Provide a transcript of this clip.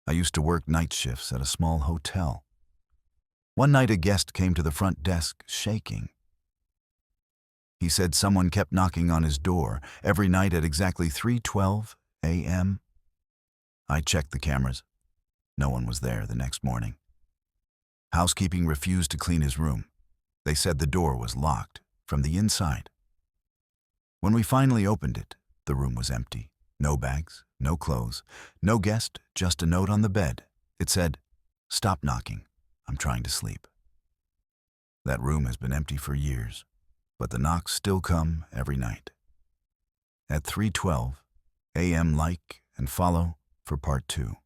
I used to work night shifts at a small hotel. One night a guest came to the front desk shaking. He said someone kept knocking on his door every night at exactly 3:12 a.m. I checked the cameras. No one was there the next morning. Housekeeping refused to clean his room. They said the door was locked from the inside. When we finally opened it, the room was empty. No bags, no clothes, no guest, just a note on the bed. It said, "Stop knocking. I'm trying to sleep." That room has been empty for years, but the knocks still come every night. At 3:12 a.m. like and follow for part 2.